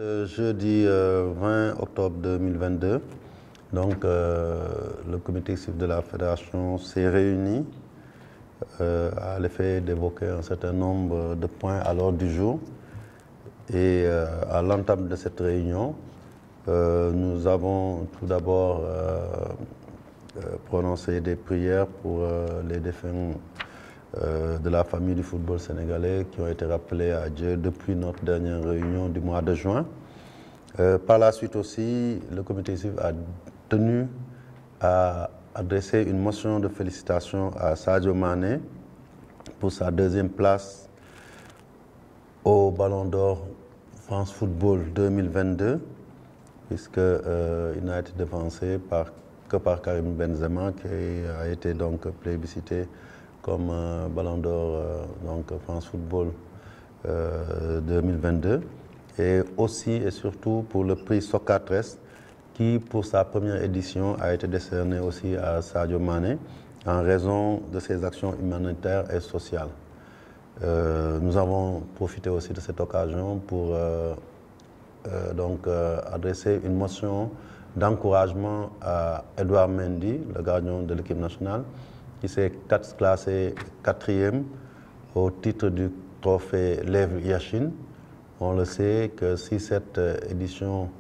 Ce jeudi 20 octobre 2022, le comité exécutif de la fédération s'est réuni à l'effet d'évoquer un certain nombre de points à l'ordre du jour. Et à l'entame de cette réunion, nous avons tout d'abord prononcé des prières pour les défunts de la famille du football sénégalais qui ont été rappelés à Dieu depuis notre dernière réunion du mois de juin. Par la suite aussi, le comité exécutif a tenu à adresser une motion de félicitations à Sadio Mané pour sa deuxième place au Ballon d'Or France Football 2022, puisqu'il n'a été devancé que par Karim Benzema, qui a été donc plébiscité comme Ballon d'Or France Football 2022, et aussi et surtout pour le prix Socrates, qui pour sa première édition a été décerné aussi à Sadio Mané en raison de ses actions humanitaires et sociales. Nous avons profité aussi de cette occasion pour adresser une motion d'encouragement à Edouard Mendy, le gardien de l'équipe nationale, qui s'est classé 4e au titre du trophée Lev Yashin. On le sait que si cette édition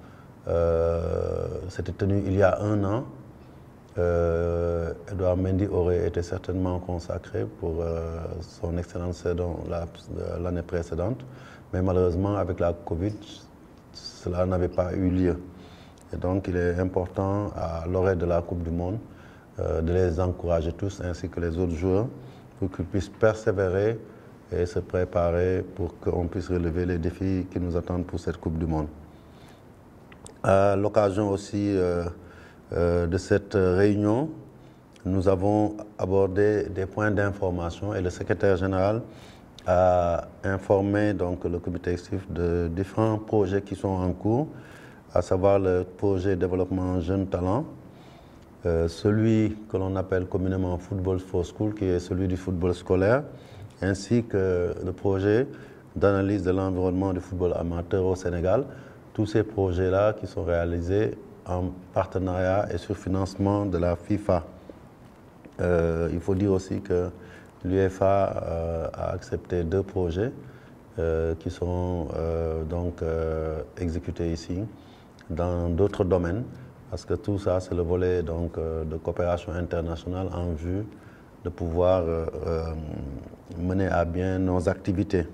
s'était tenue il y a un an, Edouard Mendy aurait été certainement consacré pour son excellente saison l'année précédente. Mais malheureusement, avec la Covid, cela n'avait pas eu lieu. Et donc, il est important, à l'orée de la Coupe du Monde, de les encourager tous, ainsi que les autres joueurs, pour qu'ils puissent persévérer et se préparer pour qu'on puisse relever les défis qui nous attendent pour cette Coupe du Monde. À l'occasion aussi de cette réunion, nous avons abordé des points d'information et le secrétaire général a informé le comité exécutif de différents projets qui sont en cours, à savoir le projet développement jeunes talents, celui que l'on appelle communément Football for School, qui est celui du football scolaire, ainsi que le projet d'analyse de l'environnement du football amateur au Sénégal. Tous ces projets-là qui sont réalisés en partenariat et sur financement de la FIFA. Il faut dire aussi que l'UEFA a accepté 2 projets qui seront exécutés ici dans d'autres domaines, parce que tout ça, c'est le volet de coopération internationale en vue de pouvoir mener à bien nos activités.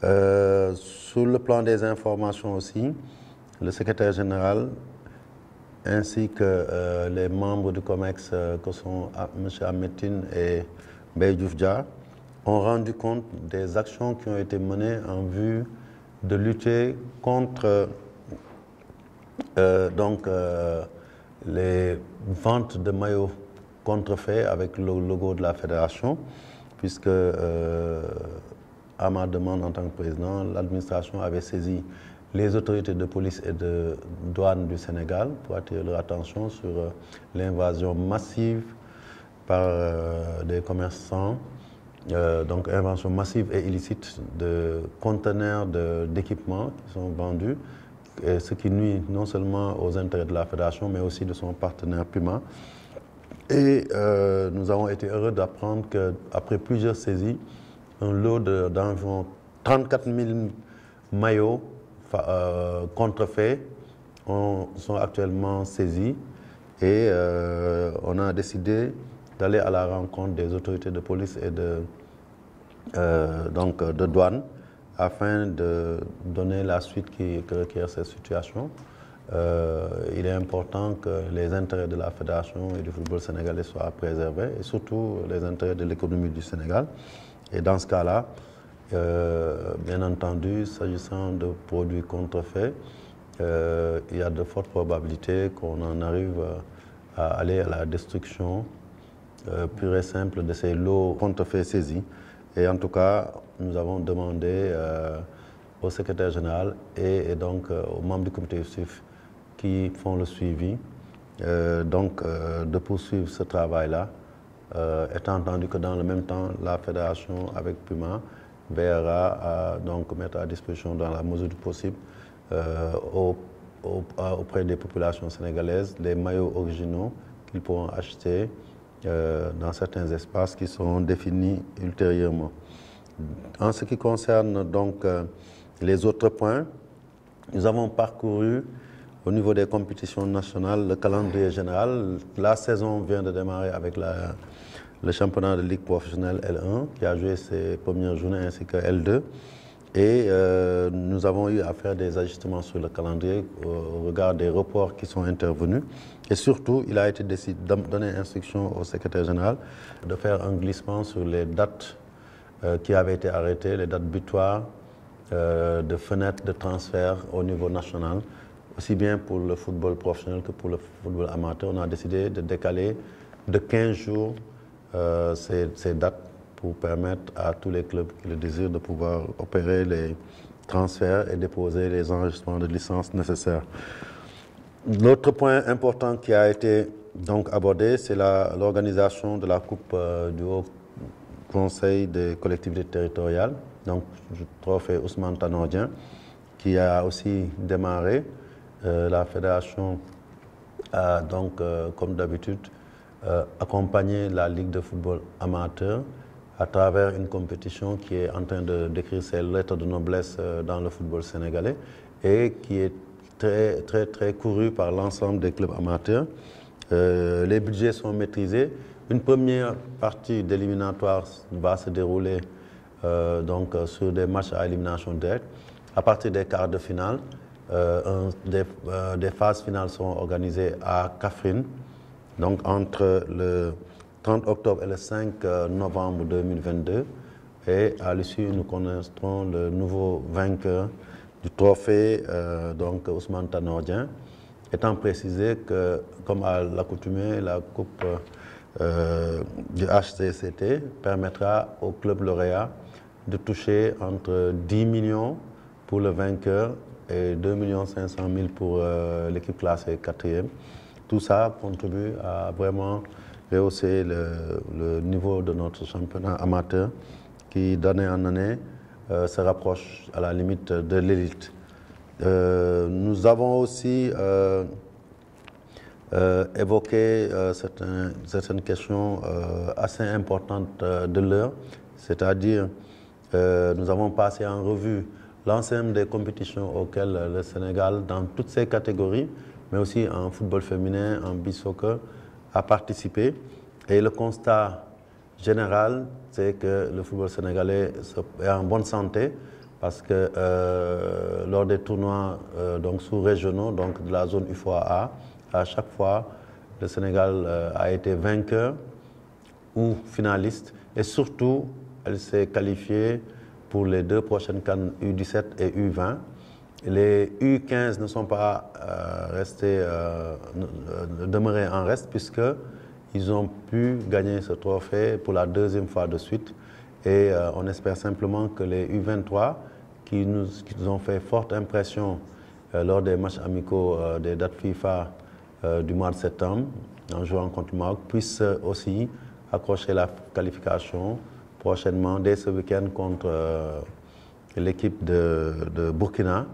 Sur le plan des informations aussi, le secrétaire général ainsi que les membres du COMEX que sont M. Ahmetine et Mbaye Diouf Dia ont rendu compte des actions qui ont été menées en vue de lutter contre les ventes de maillots contrefaits avec le logo de la fédération, puisque à ma demande en tant que président, l'administration avait saisi les autorités de police et de douane du Sénégal pour attirer leur attention sur l'invasion massive par des commerçants, invasion massive et illicite de conteneurs d'équipements qui sont vendus, et ce qui nuit non seulement aux intérêts de la fédération, mais aussi de son partenaire Puma. Et nous avons été heureux d'apprendre qu'après plusieurs saisies, un lot d'environ 34 000 maillots contrefaits sont actuellement saisis, et on a décidé d'aller à la rencontre des autorités de police et de douane afin de donner la suite que requiert cette situation. Il est important que les intérêts de la fédération et du football sénégalais soient préservés, et surtout les intérêts de l'économie du Sénégal. Et dans ce cas-là, bien entendu, s'agissant de produits contrefaits, il y a de fortes probabilités qu'on en arrive à aller à la destruction pure et simple de ces lots contrefaits saisis. Et en tout cas, nous avons demandé au secrétaire général et aux membres du comité exécutif qui font le suivi de poursuivre ce travail-là, étant entendu que dans le même temps, la fédération avec Puma veillera à mettre à disposition dans la mesure du possible auprès des populations sénégalaises les maillots originaux qu'ils pourront acheter dans certains espaces qui seront définis ultérieurement. En ce qui concerne donc les autres points, nous avons parcouru au niveau des compétitions nationales le calendrier général. La saison vient de démarrer avec le championnat de ligue professionnelle L1 qui a joué ses premières journées ainsi que L2. Et nous avons eu à faire des ajustements sur le calendrier au regard des reports qui sont intervenus. Et surtout, il a été décidé de donner instruction au secrétaire général de faire un glissement sur les dates qui avaient été arrêtées, les dates butoirs de fenêtres de transfert au niveau national, aussi bien pour le football professionnel que pour le football amateur. On a décidé de décaler de 15 jours ces dates pour permettre à tous les clubs qui le désirent de pouvoir opérer les transferts et déposer les enregistrements de licence nécessaires. L'autre point important qui a été donc abordé, c'est l'organisation de la Coupe du Haut Conseil des collectivités territoriales, donc le trophée Ousmane Tanor Dieng, qui a aussi démarré. La fédération a donc, comme d'habitude, accompagné la Ligue de football amateur à travers une compétition qui est en train d'écrire ses lettres de noblesse dans le football sénégalais et qui est très courue par l'ensemble des clubs amateurs. Les budgets sont maîtrisés. Une première partie d'éliminatoire va se dérouler donc, sur des matchs à élimination directe. À partir des quarts de finale, des phases finales seront organisées à Kaffrine, donc entre le 30 octobre et le 5 novembre 2022. Et à l'issue, nous connaîtrons le nouveau vainqueur du trophée, donc Ousmane Tanor Dieng, étant précisé que, comme à l'accoutumée, la Coupe du HCCT permettra au club lauréat de toucher entre 10 millions pour le vainqueur et 2 500 000 pour l'équipe classée 4e. Tout ça contribue à vraiment rehausser le niveau de notre championnat amateur qui, d'année en année, se rapproche à la limite de l'élite. Nous avons aussi évoqué certaines questions assez importantes de l'heure, c'est-à-dire nous avons passé en revue l'ensemble des compétitions auxquelles le Sénégal, dans toutes ses catégories, mais aussi en football féminin, en beach soccer, a participé. Et le constat général, c'est que le football sénégalais est en bonne santé parce que lors des tournois donc sous-régionaux, donc de la zone UFOA, à chaque fois, le Sénégal a été vainqueur ou finaliste. Et surtout, elle s'est qualifiée pour les 2 prochaines CAN U17 et U20. Les U15 ne sont pas demeurés en reste puisqu'ils ont pu gagner ce trophée pour la 2e fois de suite. Et on espère simplement que les U23, qui nous ont fait forte impression lors des matchs amicaux des dates FIFA du mois de septembre, en jouant contre le Maroc, puissent aussi accrocher la qualification prochainement, dès ce week-end, contre l'équipe de Burkina,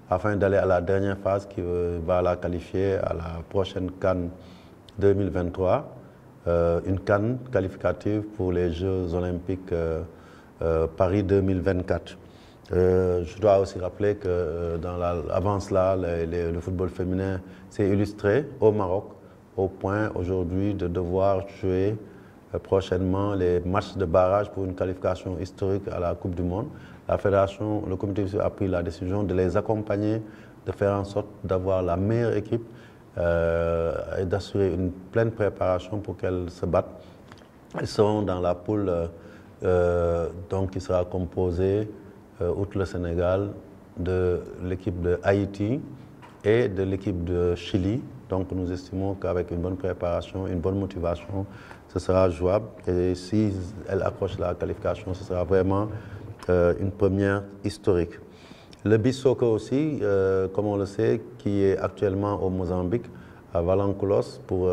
afin d'aller à la dernière phase qui va la qualifier à la prochaine CAN 2023, une CAN qualificative pour les Jeux Olympiques Paris 2024. Je dois aussi rappeler que avant cela, le football féminin s'est illustré au Maroc, au point aujourd'hui de devoir jouer prochainement les matchs de barrage pour une qualification historique à la Coupe du Monde. La fédération, le comité a pris la décision de les accompagner, de faire en sorte d'avoir la meilleure équipe et d'assurer une pleine préparation pour qu'elles se battent. Elles seront dans la poule donc, qui sera composée, outre le Sénégal, de l'équipe de Haïti et de l'équipe de Chili. Donc nous estimons qu'avec une bonne préparation, une bonne motivation, ce sera jouable. Et si elle accroche la qualification, ce sera vraiment une première historique. Le beach soccer aussi, comme on le sait, qui est actuellement au Mozambique, à Valancolos, pour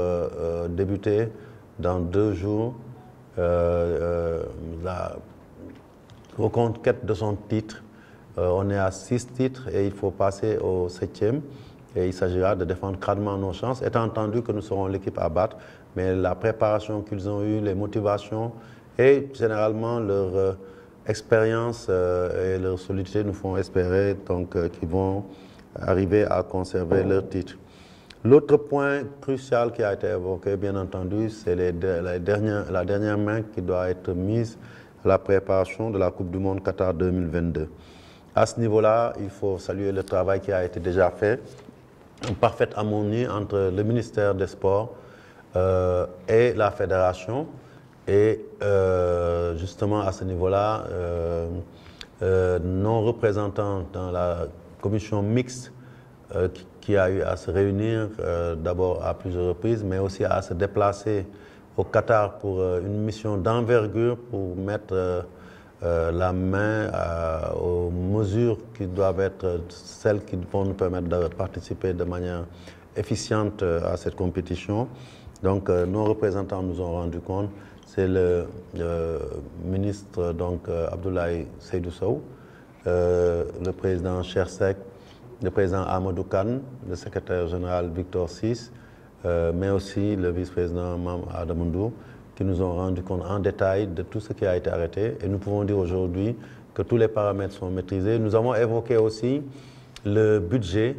débuter dans 2 jours la reconquête de son titre On est à 6 titres et il faut passer au 7e. Et il s'agira de défendre crânement nos chances, étant entendu que nous serons l'équipe à battre. Mais la préparation qu'ils ont eue, les motivations et généralement leur expérience et leur solidité nous font espérer qu'ils vont arriver à conserver leur titre. L'autre point crucial qui a été évoqué, bien entendu, c'est la dernière main qui doit être mise à la préparation de la Coupe du Monde Qatar 2022. À ce niveau-là, il faut saluer le travail qui a été déjà fait, en parfaite harmonie entre le ministère des Sports et la fédération. Et justement, à ce niveau-là, nos représentants dans la commission mixte qui a eu à se réunir d'abord à plusieurs reprises, mais aussi à se déplacer au Qatar pour une mission d'envergure pour mettre la main aux mesures qui doivent être celles qui vont nous permettre de participer de manière efficiente à cette compétition. Donc nos représentants nous ont rendu compte, c'est le ministre Abdoulaye Seydou Sow, le président Chersek, le président Amadou Kane, le secrétaire général Victor Sis, mais aussi le vice-président Mam Adamundou, qui nous ont rendu compte en détail de tout ce qui a été arrêté. Et nous pouvons dire aujourd'hui que tous les paramètres sont maîtrisés. Nous avons évoqué aussi le budget,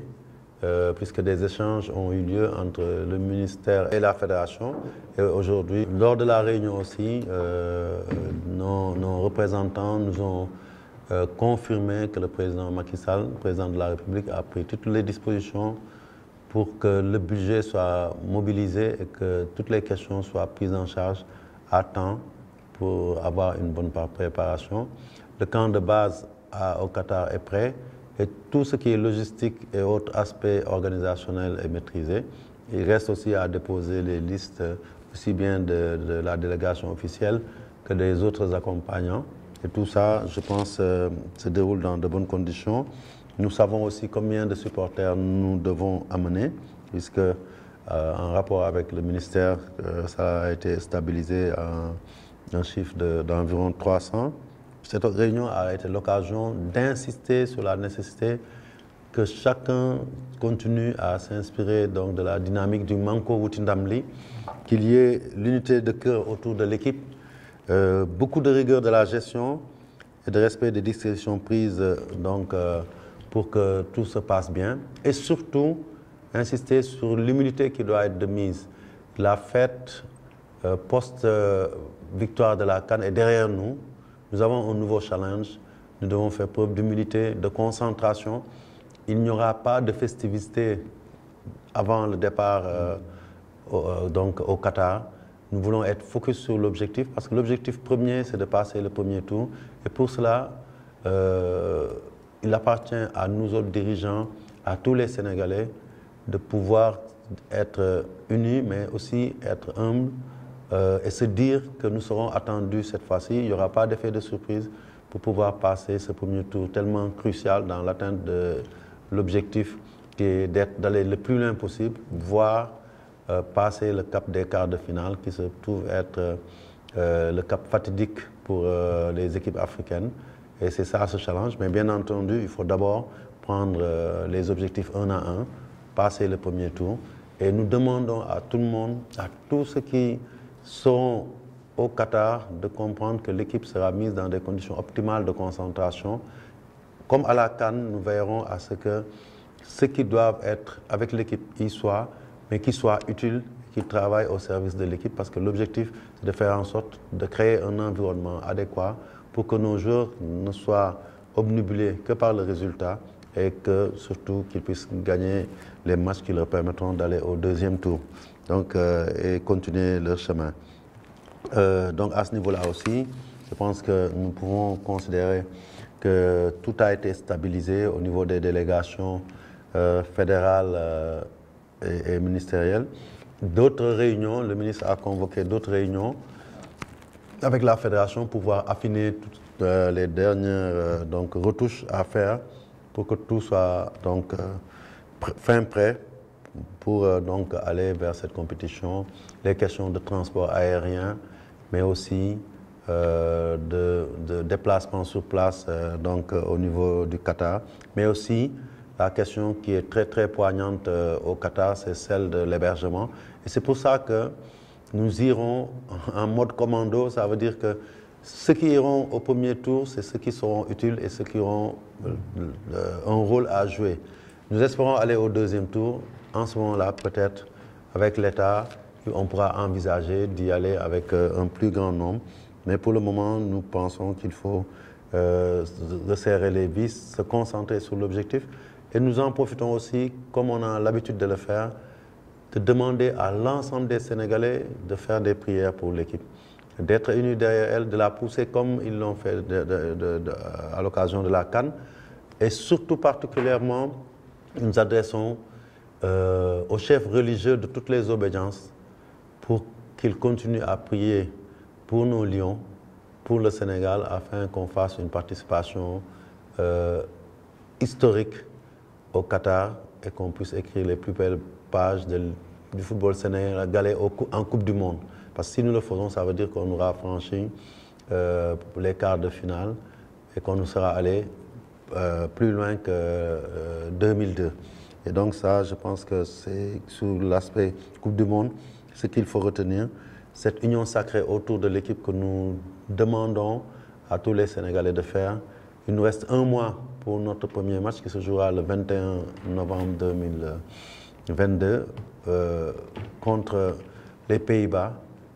puisque des échanges ont eu lieu entre le ministère et la fédération. Et aujourd'hui, lors de la réunion aussi, nos représentants nous ont confirmé que le président Macky Sall, le président de la République, a pris toutes les dispositions pour que le budget soit mobilisé et que toutes les questions soient prises en charge à temps pour avoir une bonne préparation. Le camp de base au Qatar est prêt et tout ce qui est logistique et autres aspects organisationnels est maîtrisé. Il reste aussi à déposer les listes aussi bien de la délégation officielle que des autres accompagnants. Et tout ça, je pense, se déroule dans de bonnes conditions. Nous savons aussi combien de supporters nous devons amener, puisque en rapport avec le ministère, ça a été stabilisé à un chiffre d'environ 300. Cette réunion a été l'occasion d'insister sur la nécessité que chacun continue à s'inspirer de la dynamique du Manko Wutindamli, qu'il y ait l'unité de cœur autour de l'équipe, beaucoup de rigueur de la gestion et de respect des dispositions prises pour que tout se passe bien. Et surtout, insister sur l'humilité qui doit être de mise. La fête post-victoire de la CAN est derrière nous. Nous avons un nouveau challenge. Nous devons faire preuve d'humilité, de concentration. Il n'y aura pas de festivité avant le départ au Qatar. Nous voulons être focus sur l'objectif parce que l'objectif premier, c'est de passer le premier tour. Et pour cela, il appartient à nous autres dirigeants, à tous les Sénégalais, de pouvoir être unis, mais aussi être humbles et se dire que nous serons attendus cette fois-ci. Il n'y aura pas d'effet de surprise pour pouvoir passer ce premier tour tellement crucial dans l'atteinte de l'objectif qui est d'aller le plus loin possible, voire passer le cap des quarts de finale qui se trouve être le cap fatidique pour les équipes africaines. Et c'est ça ce challenge. Mais bien entendu, il faut d'abord prendre les objectifs un à un, passer le premier tour. Et nous demandons à tout le monde, à tous ceux qui sont au Qatar, de comprendre que l'équipe sera mise dans des conditions optimales de concentration. Comme à la CAN, nous veillerons à ce que ceux qui doivent être avec l'équipe y soient, mais qui soient utiles, qui travaillent au service de l'équipe, parce que l'objectif, c'est de faire en sorte de créer un environnement adéquat pour que nos joueurs ne soient obnubilés que par le résultat et que surtout qu'ils puissent gagner les matchs qui leur permettront d'aller au deuxième tour et continuer leur chemin. Donc à ce niveau-là aussi, je pense que nous pouvons considérer que tout a été stabilisé au niveau des délégations fédérales et ministérielles. D'autres réunions, le ministre a convoqué d'autres réunions avec la fédération pour pouvoir affiner toutes les dernières retouches à faire pour que tout soit fin prêt pour aller vers cette compétition. Les questions de transport aérien, mais aussi de déplacement sur place donc au niveau du Qatar, mais aussi la question qui est très très poignante au Qatar, c'est celle de l'hébergement. Et c'est pour ça que nous irons en mode commando, ça veut dire que ceux qui iront au premier tour, c'est ceux qui seront utiles et ceux qui auront un rôle à jouer. Nous espérons aller au deuxième tour. En ce moment-là, peut-être avec l'État, on pourra envisager d'y aller avec un plus grand nombre. Mais pour le moment, nous pensons qu'il faut resserrer les vis, se concentrer sur l'objectif. Et nous en profitons aussi, comme on a l'habitude de le faire, de demander à l'ensemble des Sénégalais de faire des prières pour l'équipe, d'être unis derrière elle, de la pousser comme ils l'ont fait à l'occasion de la CAN. Et surtout particulièrement, nous adressons aux chefs religieux de toutes les obédiences pour qu'ils continuent à prier pour nos lions, pour le Sénégal, afin qu'on fasse une participation historique au Qatar et qu'on puisse écrire les plus belles pages du football sénégalais en Coupe du Monde. Parce que si nous le faisons, ça veut dire qu'on aura franchi les quarts de finale et qu'on nous sera allé plus loin que 2002. Et donc ça, je pense que c'est sur l'aspect Coupe du Monde, ce qu'il faut retenir, cette union sacrée autour de l'équipe que nous demandons à tous les Sénégalais de faire. Il nous reste un mois pour notre premier match qui se jouera le 21 novembre 2022 contre les Pays-Bas.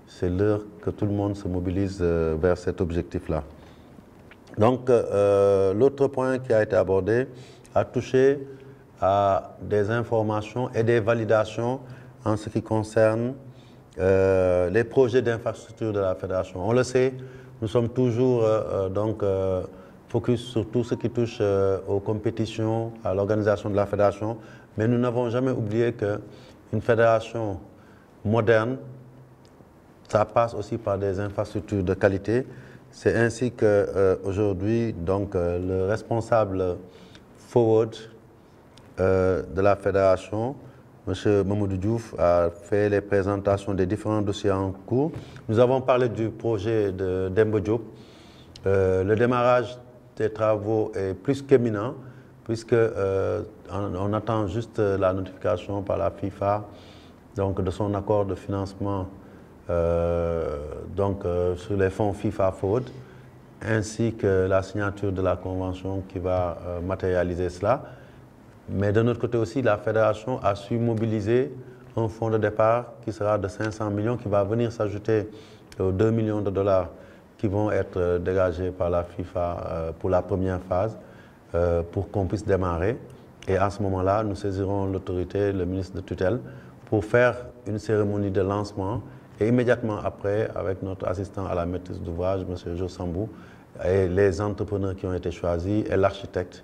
C'est l'heure que tout le monde se mobilise vers cet objectif-là. Donc, l'autre point qui a été abordé a touché à des informations et des validations en ce qui concerne les projets d'infrastructure de la Fédération. On le sait, nous sommes toujours focus sur tout ce qui touche aux compétitions, à l'organisation de la Fédération, mais nous n'avons jamais oublié qu'une fédération moderne, ça passe aussi par des infrastructures de qualité. C'est ainsi qu'aujourd'hui, le responsable forward de la Fédération, M. Mamadou Diouf, a fait les présentations des différents dossiers en cours. Nous avons parlé du projet de Demba Diop. Le démarrage des travaux est plus qu'éminent, puisqu'on attend juste la notification par la FIFA de son accord de financement sur les fonds FIFA Forward, ainsi que la signature de la convention qui va matérialiser cela. Mais de notre côté aussi, la Fédération a su mobiliser un fonds de départ qui sera de 500 millions, qui va venir s'ajouter aux 2 millions de dollars qui vont être dégagés par la FIFA pour la première phase, pour qu'on puisse démarrer. Et à ce moment-là, nous saisirons l'autorité, le ministre de tutelle, pour faire une cérémonie de lancement. Et immédiatement après, avec notre assistant à la maîtrise d'ouvrage, M. Jo Sambou, et les entrepreneurs qui ont été choisis, et l'architecte,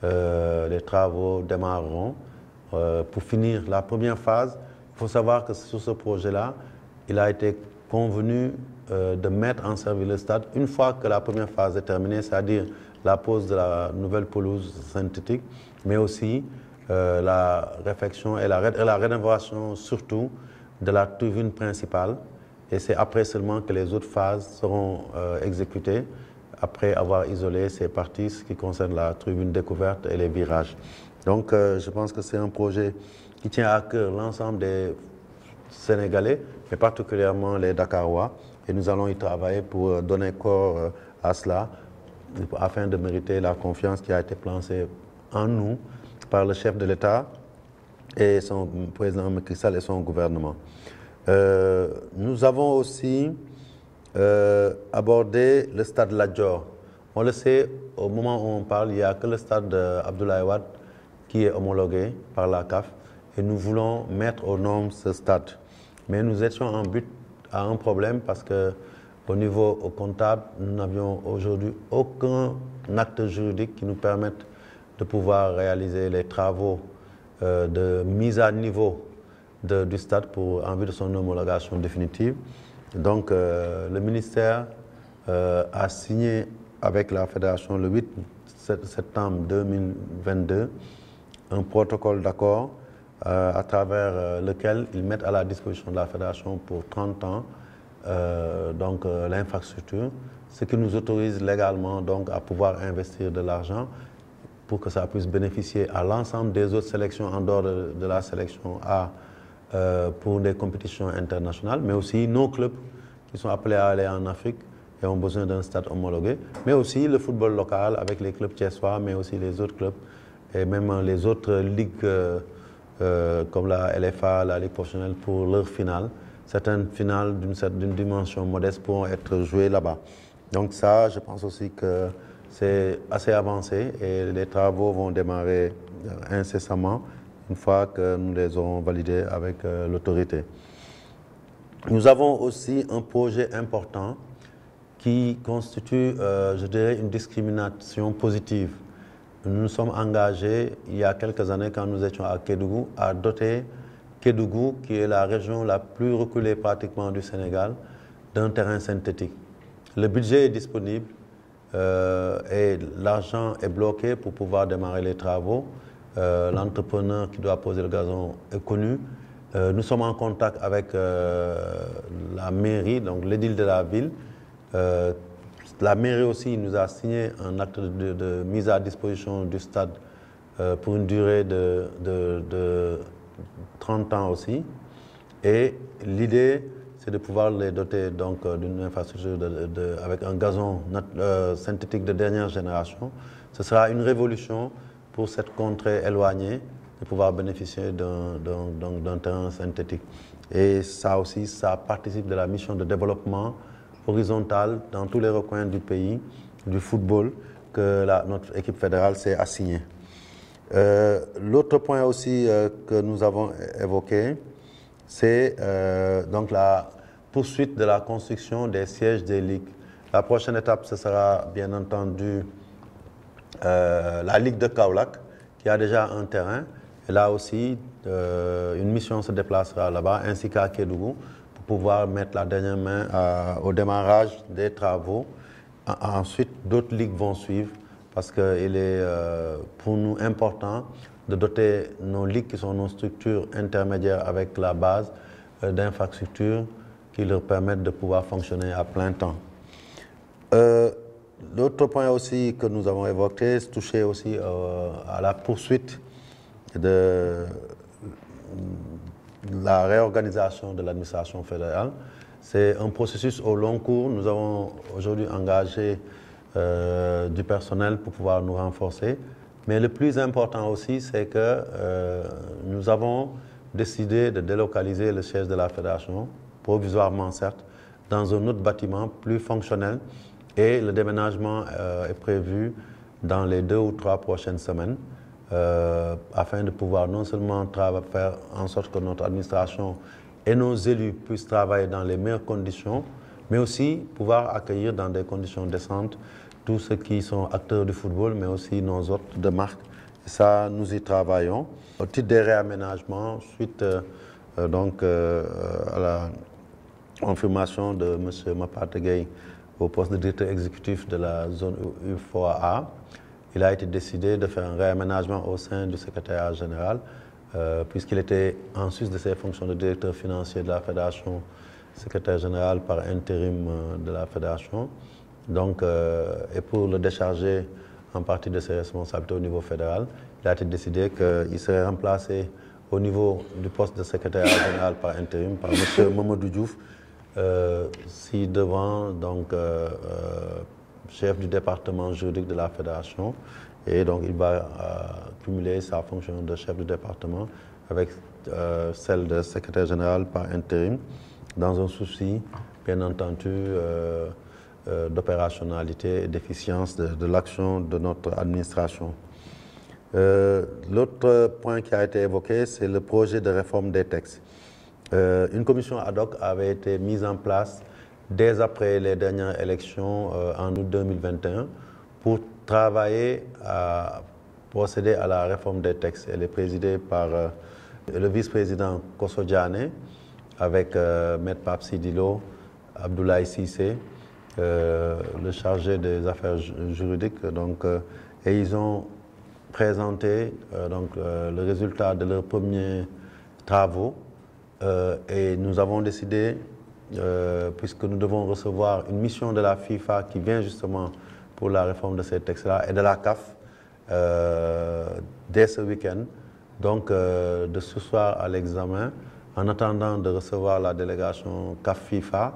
les travaux démarreront. Pour finir la première phase, il faut savoir que sur ce projet-là, il a été convenu de mettre en service le stade une fois que la première phase est terminée, c'est-à-dire la pose de la nouvelle pelouse synthétique, mais aussi la réfection et la rénovation surtout de la tribune principale. Et c'est après seulement que les autres phases seront exécutées, après avoir isolé ces parties qui concernent la tribune découverte et les virages. Donc je pense que c'est un projet qui tient à cœur l'ensemble des Sénégalais, mais particulièrement les Dakarois. Et nous allons y travailler pour donner corps à cela, afin de mériter la confiance qui a été placée en nous par le chef de l'État et son président Macky Sall et son gouvernement. Nous avons aussi abordé le stade Lat Dior. On le sait, au moment où on parle, il n'y a que le stade Abdoulaye Wade qui est homologué par la CAF et nous voulons mettre aux normes ce stade. Mais nous étions en but à un problème parce qu'au niveau comptable, nous n'avions aujourd'hui aucun acte juridique qui nous permette de pouvoir réaliser les travaux de mise à niveau du stade en vue de son homologation définitive. Donc le ministère a signé avec la Fédération le 8 septembre 2022 un protocole d'accord à travers lequel ils mettent à la disposition de la Fédération pour 30 ans l'infrastructure, ce qui nous autorise légalement donc à pouvoir investir de l'argent pour que ça puisse bénéficier à l'ensemble des autres sélections en dehors de la sélection A pour des compétitions internationales, mais aussi nos clubs qui sont appelés à aller en Afrique et ont besoin d'un stade homologué, mais aussi le football local avec les clubs thiessois, mais aussi les autres clubs et même les autres ligues comme la LFA, la Ligue professionnelle pour leur finale. Certaines finales d'une dimension modeste pourront être jouées là-bas. Donc ça, je pense aussi que c'est assez avancé et les travaux vont démarrer incessamment une fois que nous les aurons validés avec l'autorité. Nous avons aussi un projet important qui constitue, je dirais, une discrimination positive. Nous nous sommes engagés, il y a quelques années, quand nous étions à Kédougou, à doter Kédougou, qui est la région la plus reculée pratiquement du Sénégal, d'un terrain synthétique. Le budget est disponible et l'argent est bloqué pour pouvoir démarrer les travaux. L'entrepreneur qui doit poser le gazon est connu. Nous sommes en contact avec la mairie, donc l'édile de la ville. La mairie aussi nous a signé un acte de mise à disposition du stade pour une durée de 30 ans aussi. Et l'idée, c'est de pouvoir les doter donc d'une infrastructure avec un gazon synthétique de dernière génération. Ce sera une révolution pour cette contrée éloignée de pouvoir bénéficier d'un terrain synthétique. Et ça aussi, ça participe de la mission de développement horizontal dans tous les recoins du pays, du football, que notre équipe fédérale s'est assignée. L'autre point aussi que nous avons évoqué, c'est donc la poursuite de la construction des sièges des ligues. La prochaine étape, ce sera bien entendu la Ligue de Kaolack, qui a déjà un terrain. Et là aussi, une mission se déplacera là-bas, ainsi qu'à Kédougou, pour pouvoir mettre la dernière main au démarrage des travaux. Ensuite, d'autres ligues vont suivre, parce qu'il est pour nous important de doter nos ligues, qui sont nos structures intermédiaires avec la base, d'infrastructures qui leur permettent de pouvoir fonctionner à plein temps. L'autre point aussi que nous avons évoqué, c'est toucher aussi à la poursuite de la réorganisation de l'administration fédérale. C'est un processus au long cours. Nous avons aujourd'hui engagé du personnel pour pouvoir nous renforcer. Mais le plus important aussi, c'est que nous avons décidé de délocaliser le siège de la fédération, provisoirement certes, dans un autre bâtiment plus fonctionnel. Et le déménagement est prévu dans les 2 ou 3 prochaines semaines, afin de pouvoir non seulement faire en sorte que notre administration et nos élus puissent travailler dans les meilleures conditions, mais aussi pouvoir accueillir dans des conditions décentes tous ceux qui sont acteurs du football, mais aussi nos hôtes de marque. Et ça, nous y travaillons. Au titre des réaménagements, suite à la confirmation de M. Mapate Gueye au poste de directeur exécutif de la zone U4A, il a été décidé de faire un réaménagement au sein du secrétariat général, puisqu'il était, en sus de ses fonctions de directeur financier de la fédération, secrétaire général par intérim de la fédération. Donc, et pour le décharger en partie de ses responsabilités au niveau fédéral, il a été décidé qu'il serait remplacé au niveau du poste de secrétaire général par intérim par M. Mamadou Diouf, ci-devant, donc, chef du département juridique de la fédération. Et donc, il va cumuler sa fonction de chef du département avec celle de secrétaire général par intérim, dans un souci, bien entendu, d'opérationnalité et d'efficience de l'action de notre administration. L'autre point qui a été évoqué, c'est le projet de réforme des textes. Une commission ad hoc avait été mise en place dès après les dernières élections en août 2021 pour travailler à procéder à la réforme des textes. Elle est présidée par le vice-président Kosso Diané avec Maître Pape Sidilo, Abdoulaye Cissé, le chargé des affaires juridiques. Donc, et ils ont présenté le résultat de leurs premiers travaux et nous avons décidé puisque nous devons recevoir une mission de la FIFA qui vient justement pour la réforme de ces textes-là et de la CAF dès ce week-end. Donc, de ce soir à l'examen, en attendant de recevoir la délégation CAF-FIFA,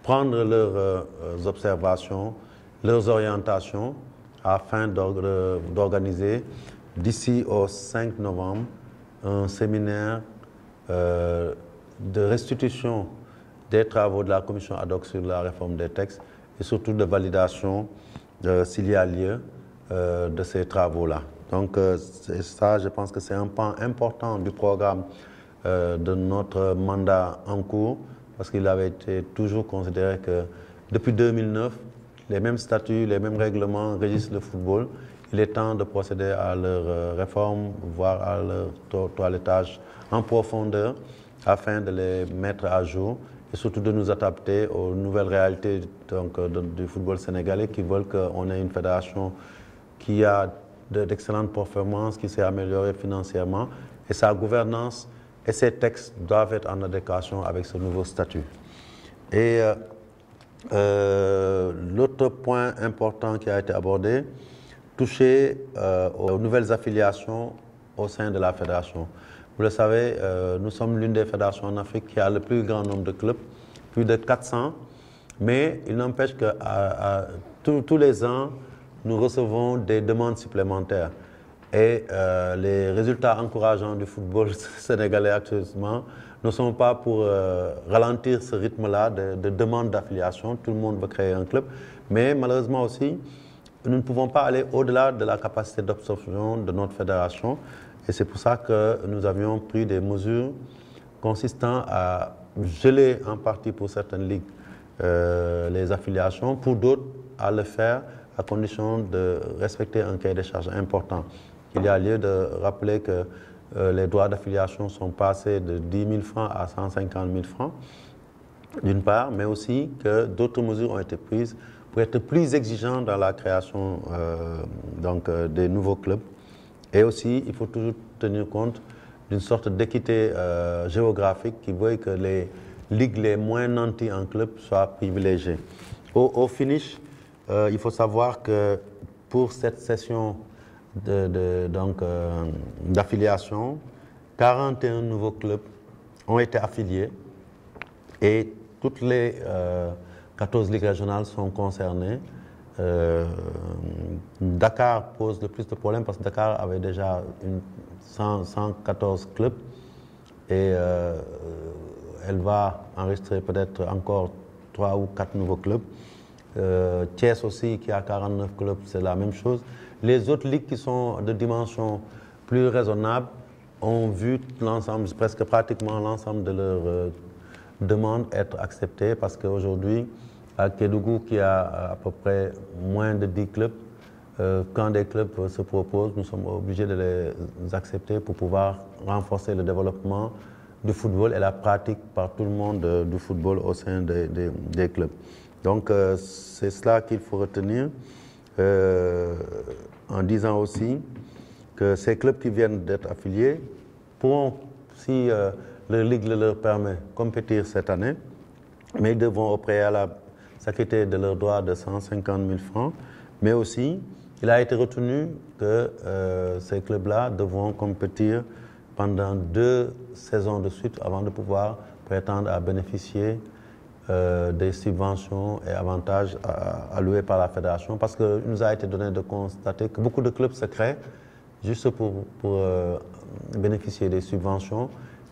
prendre leurs observations, leurs orientations, afin d'organiser d'ici au 5 novembre un séminaire de restitution des travaux de la commission ad hoc sur la réforme des textes et surtout de validation, s'il y a lieu, de ces travaux-là. Donc ça, je pense que c'est un pan important du programme de notre mandat en cours, parce qu'il avait été toujours considéré que depuis 2009, les mêmes statuts, les mêmes règlements régissent le football. Il est temps de procéder à leur réforme, voire à leur toilettage en profondeur, afin de les mettre à jour et surtout de nous adapter aux nouvelles réalités du football sénégalais qui veulent qu'on ait une fédération qui a d'excellentes performances, qui s'est améliorée financièrement, et sa gouvernance et ses textes doivent être en adéquation avec ce nouveau statut. Et l'autre point important qui a été abordé, toucher aux nouvelles affiliations au sein de la fédération. Vous le savez, nous sommes l'une des fédérations en Afrique qui a le plus grand nombre de clubs, plus de 400, mais il n'empêche que tous les ans, nous recevons des demandes supplémentaires. Et les résultats encourageants du football sénégalais actuellement ne sont pas pour ralentir ce rythme-là de demande d'affiliation. Tout le monde veut créer un club. Mais malheureusement aussi, nous ne pouvons pas aller au-delà de la capacité d'absorption de notre fédération. Et c'est pour ça que nous avions pris des mesures consistant à geler en partie pour certaines ligues les affiliations, pour d'autres à le faire à condition de respecter un cahier de charges important. Il y a lieu de rappeler que les droits d'affiliation sont passés de 10 000 francs à 150 000 francs, d'une part, mais aussi que d'autres mesures ont été prises pour être plus exigeants dans la création des nouveaux clubs. Et aussi, il faut toujours tenir compte d'une sorte d'équité géographique qui veut que les ligues les moins nanties en club soient privilégiées. Au finish, il faut savoir que pour cette session d'affiliation, 41 nouveaux clubs ont été affiliés et toutes les 14 ligues régionales sont concernées. Dakar pose le plus de problèmes parce que Dakar avait déjà 114 clubs et elle va enregistrer peut-être encore 3 ou 4 nouveaux clubs. Thiès aussi, qui a 49 clubs, c'est la même chose. Les autres ligues qui sont de dimension plus raisonnable ont vu l'ensemble, presque pratiquement l'ensemble de leurs demandes être acceptées parce qu'aujourd'hui, à Kédougou, qui a à peu près moins de 10 clubs, quand des clubs se proposent, nous sommes obligés de les accepter pour pouvoir renforcer le développement du football et la pratique par tout le monde du football au sein des clubs. Donc, c'est cela qu'il faut retenir, en disant aussi que ces clubs qui viennent d'être affiliés pourront, si leur ligue le leur permet, compétir cette année, mais ils devront au préalable s'acquitter de leurs droits de 150 000 francs, mais aussi, il a été retenu que ces clubs-là devront compétir pendant 2 saisons de suite avant de pouvoir prétendre à bénéficier des subventions et avantages alloués par la fédération, parce qu'il nous a été donné de constater que beaucoup de clubs se créent juste pour bénéficier des subventions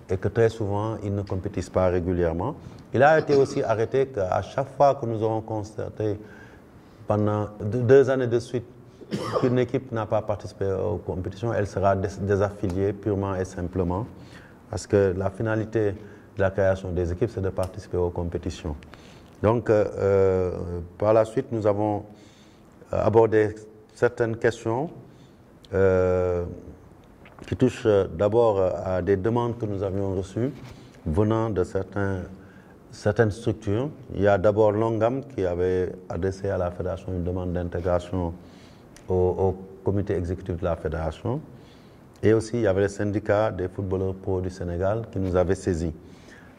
et que très souvent, ils ne compétissent pas régulièrement. Il a été aussi arrêté qu'à chaque fois que nous aurons constaté pendant 2 années de suite qu'une équipe n'a pas participé aux compétitions, elle sera désaffiliée purement et simplement, parce que la finalité de la création des équipes, c'est de participer aux compétitions. Donc, par la suite, nous avons abordé certaines questions qui touchent d'abord à des demandes que nous avions reçues venant de certaines structures. Il y a d'abord l'ONGAM qui avait adressé à la fédération une demande d'intégration au comité exécutif de la fédération. Et aussi, il y avait le syndicat des footballeurs pro du Sénégal qui nous avait saisis.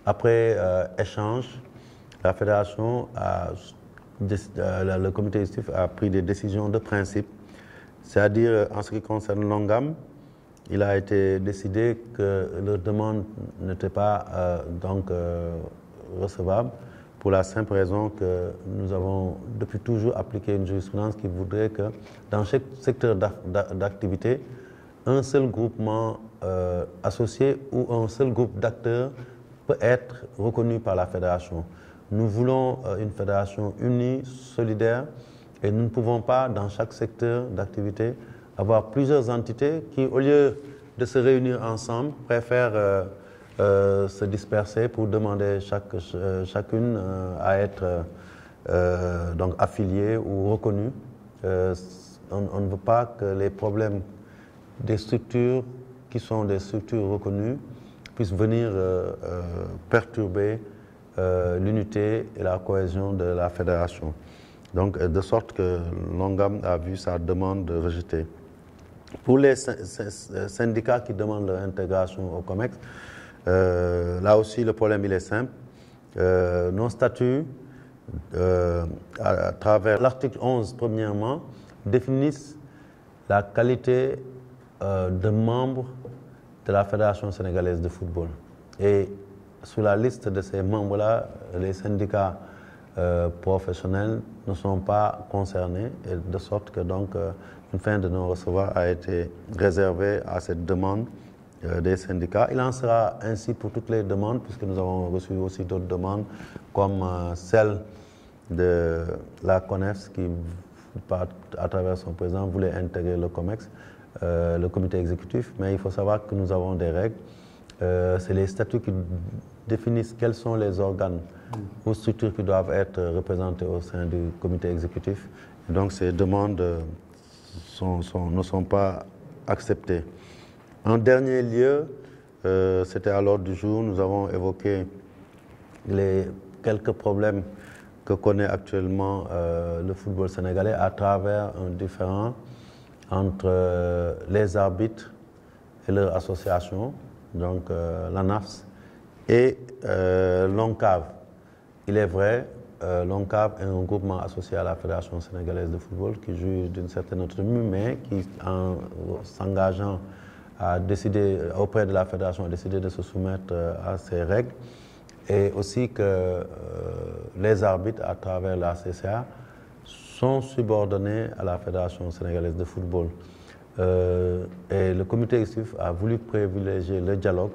Après échange, la fédération le comité exécutif a pris des décisions de principe, c'est-à-dire en ce qui concerne Longam, il a été décidé que leur demande n'était pas recevable pour la simple raison que nous avons depuis toujours appliqué une jurisprudence qui voudrait que dans chaque secteur d'activité, un seul groupement associé ou un seul groupe d'acteurs peut être reconnu par la fédération. Nous voulons une fédération unie, solidaire, et nous ne pouvons pas, dans chaque secteur d'activité, avoir plusieurs entités qui, au lieu de se réunir ensemble, préfèrent se disperser pour demander chacune à être donc affiliée ou reconnue. On ne veut pas que les problèmes des structures qui sont des structures reconnues puissent venir perturber l'unité et la cohésion de la fédération. Donc, de sorte que Longam a vu sa demande rejetée. Pour les syndicats qui demandent leur intégration au COMEX, là aussi le problème il est simple. Nos statuts, à travers l'article 11 premièrement, définissent la qualité de membre de la Fédération sénégalaise de football. Et sous la liste de ces membres-là, les syndicats professionnels ne sont pas concernés, et de sorte que donc une fin de non-recevoir a été réservée à cette demande des syndicats. Il en sera ainsi pour toutes les demandes, puisque nous avons reçu aussi d'autres demandes, comme celle de la CONEFS qui, à travers son président, voulait intégrer le COMEX, le comité exécutif. Mais il faut savoir que nous avons des règles. C'est les statuts qui définissent quels sont les organes ou structures qui doivent être représentés au sein du comité exécutif. Et donc ces demandes ne sont pas acceptées. En dernier lieu, c'était à l'ordre du jour, nous avons évoqué quelques problèmes que connaît actuellement le football sénégalais à travers un différend entre les arbitres et leur association, donc l'ANAFS, et l'ONCAV. Il est vrai, l'ONCAV est un groupement associé à la Fédération sénégalaise de football qui juge d'une certaine autonomie, mais qui, en s'engageant à décider auprès de la Fédération, a décidé de se soumettre à ces règles, et aussi que les arbitres, à travers la CCA, sont subordonnés à la Fédération sénégalaise de football. Et le comité exécutif a voulu privilégier le dialogue,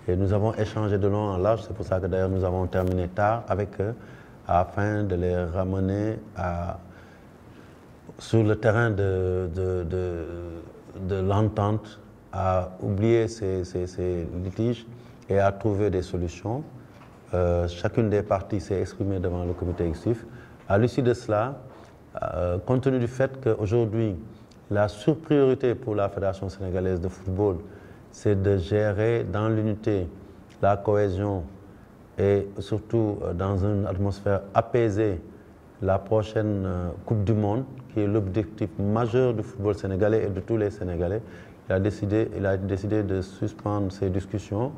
et nous avons échangé de long en large. C'est pour ça que d'ailleurs nous avons terminé tard avec eux, afin de les ramener sur le terrain de l'entente, à oublier ces litiges et à trouver des solutions. Chacune des parties s'est exprimée devant le comité exécutif. À l'issue de cela, compte tenu du fait qu'aujourd'hui, la surpriorité pour la Fédération sénégalaise de football, c'est de gérer dans l'unité, la cohésion et surtout dans une atmosphère apaisée la prochaine Coupe du Monde, qui est l'objectif majeur du football sénégalais et de tous les Sénégalais. Il a décidé de suspendre ces discussions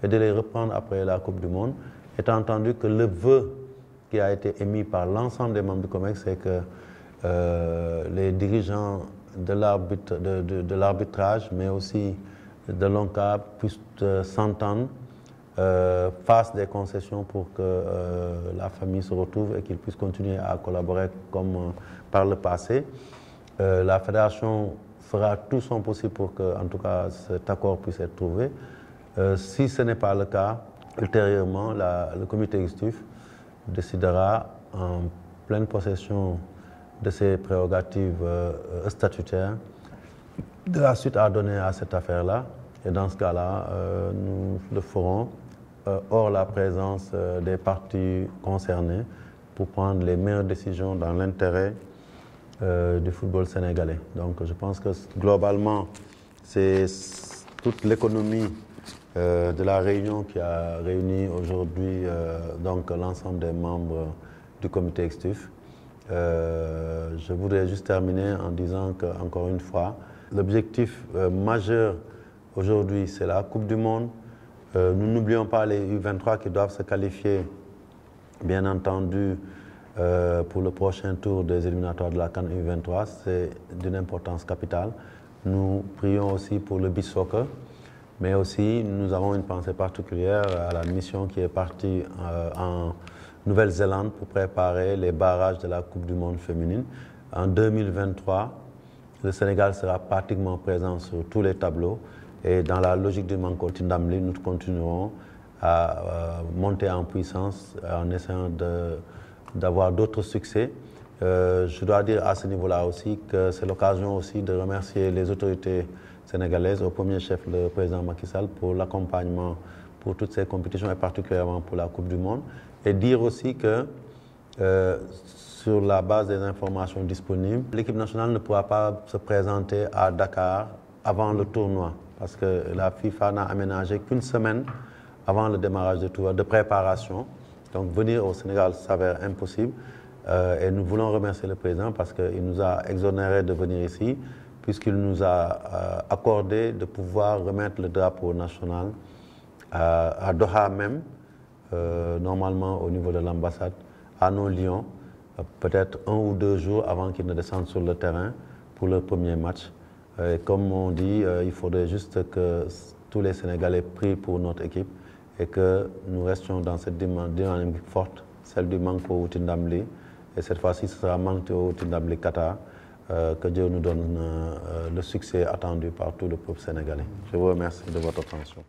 et de les reprendre après la Coupe du Monde, étant entendu que le vœu qui a été émis par l'ensemble des membres du COMEX, c'est que les dirigeants de l'arbitrage, mais aussi de l'ONCAV, puissent s'entendre, fassent des concessions pour que la famille se retrouve et qu'ils puissent continuer à collaborer comme par le passé. La fédération fera tout son possible pour que, en tout cas, cet accord puisse être trouvé. Si ce n'est pas le cas, ultérieurement, le comité exécutif décidera en pleine possession de ses prérogatives statutaires de la suite à donner à cette affaire-là. Et dans ce cas-là, nous le ferons hors la présence des parties concernées pour prendre les meilleures décisions dans l'intérêt du football sénégalais. Donc je pense que globalement, c'est toute l'économie de la réunion qui a réuni aujourd'hui l'ensemble des membres du comité exécutif. Je voudrais juste terminer en disant qu'encore une fois, l'objectif majeur aujourd'hui, c'est la Coupe du Monde. Nous n'oublions pas les U23 qui doivent se qualifier Bien entendu, pour le prochain tour des éliminatoires de la CAN U23, c'est d'une importance capitale. Nous prions aussi pour le beach soccer, mais aussi nous avons une pensée particulière à la mission qui est partie en Nouvelle-Zélande pour préparer les barrages de la Coupe du Monde féminine. En 2023, le Sénégal sera pratiquement présent sur tous les tableaux et dans la logique du Manko Tindamli, nous continuerons à monter en puissance en essayant d'avoir d'autres succès. Je dois dire à ce niveau-là aussi que c'est l'occasion aussi de remercier les autorités sénégalaises, au premier chef le président Macky Sall, pour l'accompagnement pour toutes ces compétitions et particulièrement pour la Coupe du Monde. Et dire aussi que sur la base des informations disponibles, l'équipe nationale ne pourra pas se présenter à Dakar avant le tournoi parce que la FIFA n'a aménagé qu'une semaine avant le démarrage du tournoi de préparation. Donc venir au Sénégal s'avère impossible et nous voulons remercier le président parce qu'il nous a exonérés de venir ici puisqu'il nous a accordé de pouvoir remettre le drapeau national à Doha même, normalement au niveau de l'ambassade, à nos Lions, peut-être 1 ou 2 jours avant qu'ils ne descendent sur le terrain pour le premier match. Et comme on dit, il faudrait juste que tous les Sénégalais prient pour notre équipe et que nous restions dans cette dynamique forte, celle du Manko Tindamli. Et cette fois-ci, ce sera Manko Tindamli Qatar, que Dieu nous donne le succès attendu par tout le peuple sénégalais. Je vous remercie de votre attention.